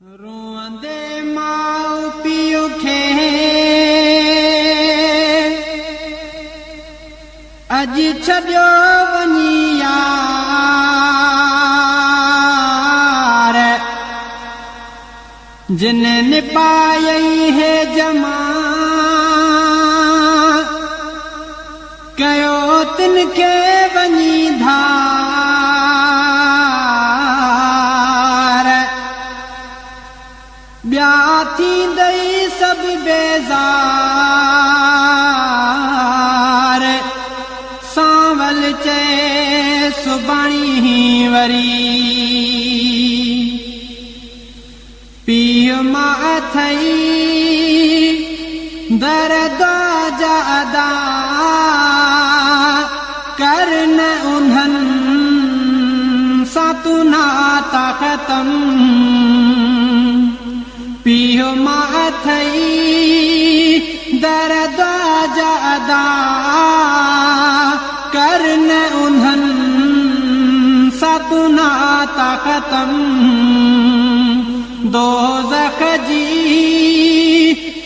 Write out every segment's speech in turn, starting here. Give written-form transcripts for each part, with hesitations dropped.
रोंदे माउ पीउ खे अॼु छॾियो वञी यार जिन निभायई है जमा कयो तिन खे वञी धार ॿिया थींदई सभु बेज़ार सांवल चए सुभाणी वरी पीउ मां अथई दर्द जा अदा कर न उन्हनि सां तू नाता ख़तम पीउ मां अथई दर्द जा अदा कर न उन्हनि सां तू नाता ख़तम दोज़ख जी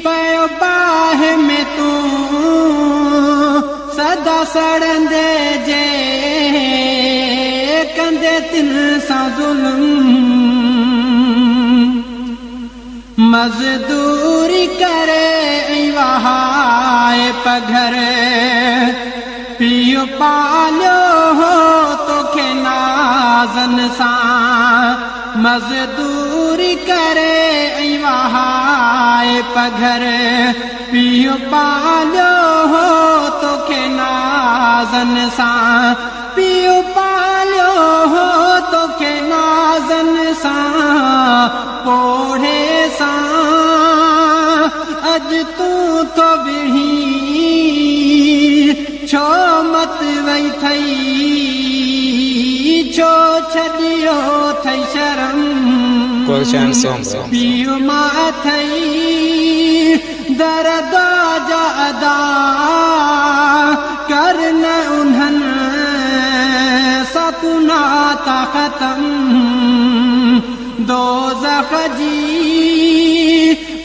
पयो बाह में तू सदा सड़ंदे जे कंदे तिन सां ज़ुल्म मज़दूरी करे ऐं वहाए पघर पीउ पालियो हो तोखे नाज़न सां मज़दूरी करे ऐं वहाए पघर पीउ पालियो हो तोखे नाज़न सां पीउ पालियो हो तोखे नाज़न सां पोढ़े सां अॼु तूं तो बिढ़ी छो मत वई थई छो छॾियो थई शर्म पीउ मां अथई दर्द जा अदा कर न उन्हनि सां तू नाता ख़तम दोज़ख जी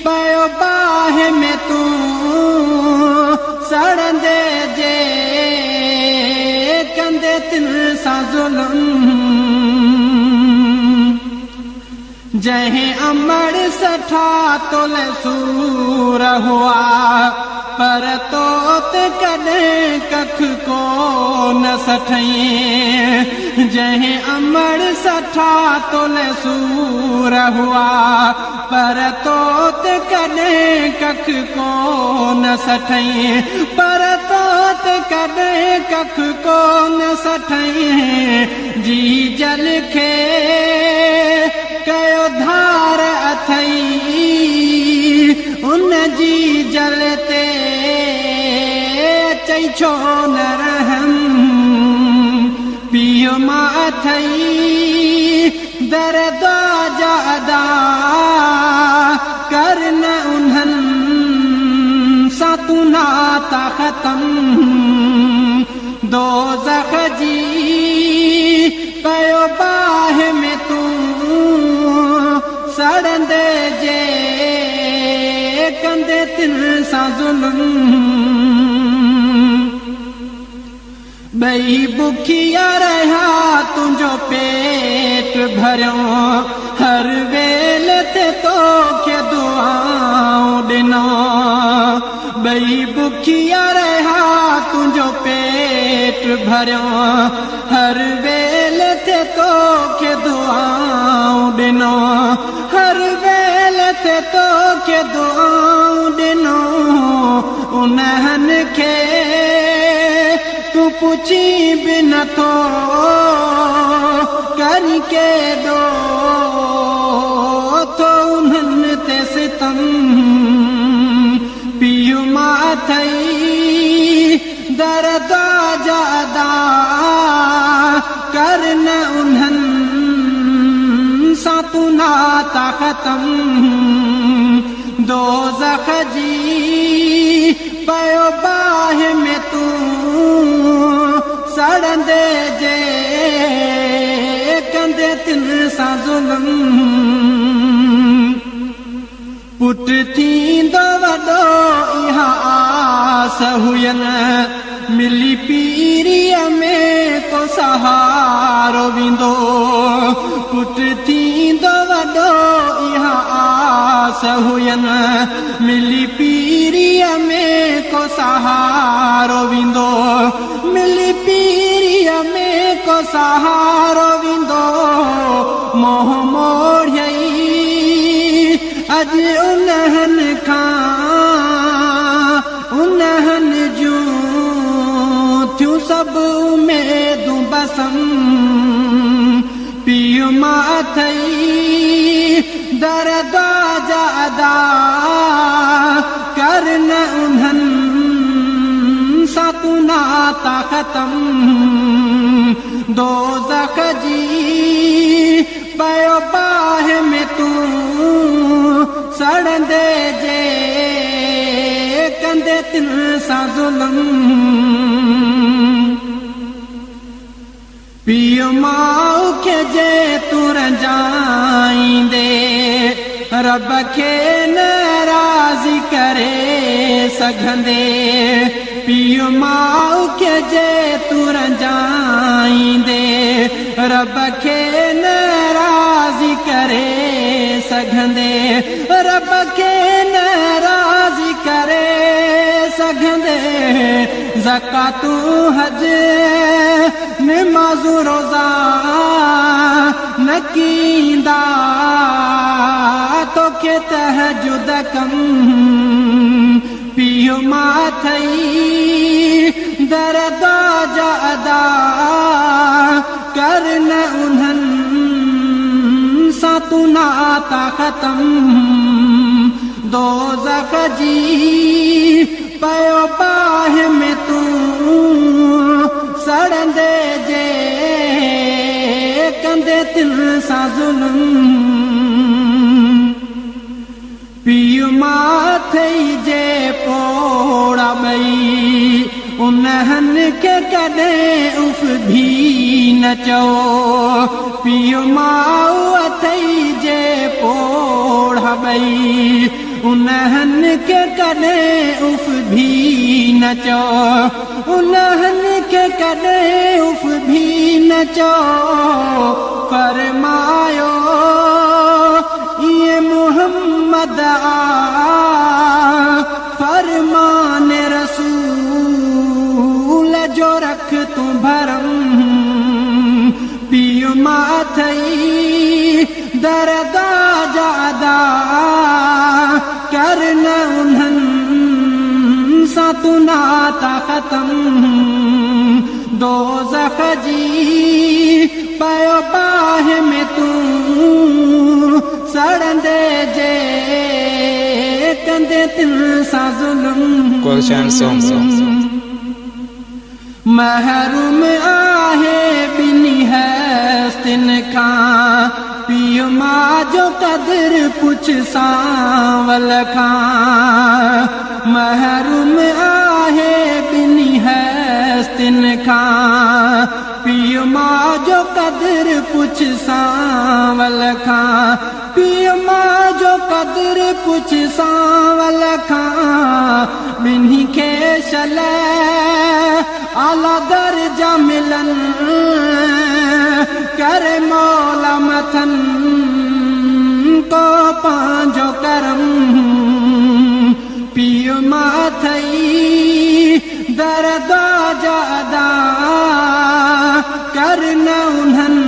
पयो बाह में तू सड़ंदे जे कंदे तिन सां ज़ुल्म जंहिं अमड़ सठा तोले सूर हुआ पर तोते कॾहिं कख को न सठई जंहिं अमड़ सठा तोले सूर हुआ पर तोते कॾहिं कख को न सठई पर तोते कॾहिं कख को न सठई जी जल खे कयो धार अथई उन जी जल ते चई छो न रहम पीउ मां अथई दर्द जा अदा कर न उन्हनि सां तू नाता ख़तम दोज़ख जी पयो बाह में तू सड़ंदे जे कंदे तिन सां ज़ुल्म ॿई बुखिया रहिया तुंहिंजो पेट भरियो हर वेल ते तोखे दुआऊं ॾिनो ॿई बुखिया रहिया तुंहिंजो पेट भरियो हर वेल ते तोखे दुआऊं ॾिनो हर वेल ते तोखे दुआऊं ॾिनो उन्हनि खे तू पुछी बि नथो करी केॾो थो उन्हनि ते सितम पीउ मां अथई दर्द जा अदा कर न उन्हनि सां तू नाता ख़तम दोज़ख जी पयो बाह में तू सड़ंदे जे कंदे तिन सां ज़ुल्म पुट थींदो वॾो इहा आस हुयनि मिली पीरीअ में को सहारो वेंदो पुट थींदो वॾो इहा आस हुयनि मिली पीरीअ में को सहारो वेंदो मिली पीरीअ में को सहारो वेंदो मोह मोड़ियई अॼु उन्हनि खां उन्हनि जूं थियूं सभु उमेदूं बसम पीउ मां अथई दरदाजा अदा करन उन्हनि सां तूं नाता ख़तम दोज़ख जी पयो बाहि में तूं सड़ंदे जे कंदे तिन सां ज़ुल्म पीउ माउ खे जे तूं रंजाईंदे रब खे नाराज़ी करे सघंदे पीउ माउ खे जे तूं रंजाईंदे रब खे नाराज़ी करे सघंदे रब खे नाराज़ी करे सघंदे ज़कातू हज निमाज़ू रोज़ा न कींदा तोखे तहजुद कम पीउ मां अथई दरदाजा अदा करन उन्हनि सां तूं नाता ख़तम दोज़ख जी पयो बाहि में तूं सड़ंदे जे कंदे तिन सां ज़ुल्म पीउ मां अथई जे पोड़ा ॿई उन्हनि खे कॾहिं उफ़ भी न चओ पीउ माउ अथई जे पोड़ा ॿई उन्हनि खे कॾहिं उफ़ भी न चओ उन्हनि खे कॾहिं उफ़ भी न चओ फरमायो ये मोहम्मद फरमान रसूल जो रख तूं भरम पीउ मां अथई दरदाजा अदा करन उन्हनि सां तूं नाता ख़तम दोज़ख जी पयो बाहि में तूं सड़ंदे जे कंदे तिन सां ज़ुल्म महरूम आहे ॿिन्ही हस्तिन खां पीउ मां जो क़दुरु पुछ सांवल खां महरूम आहे ॿिन्ही हस्तिन खां पीउ मां जो क़दुरु पुछ सांवल खां पीउ मां जो क़दुरु पुछ सांवल खां ॿिन्ही खे शल आला दर्जा मिलन करे मौला मथन को पंहिंजो करम पीउ मां अथई दरदाजा अदा करन उन्हनि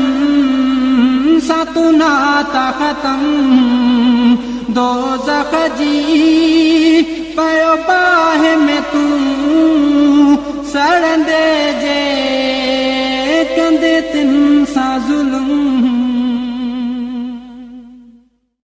सां तूं नाता ख़तम दोज़ख जी पयो बाहि में तूं सड़ंदे जे कंदे तिन सां ज़ुल्म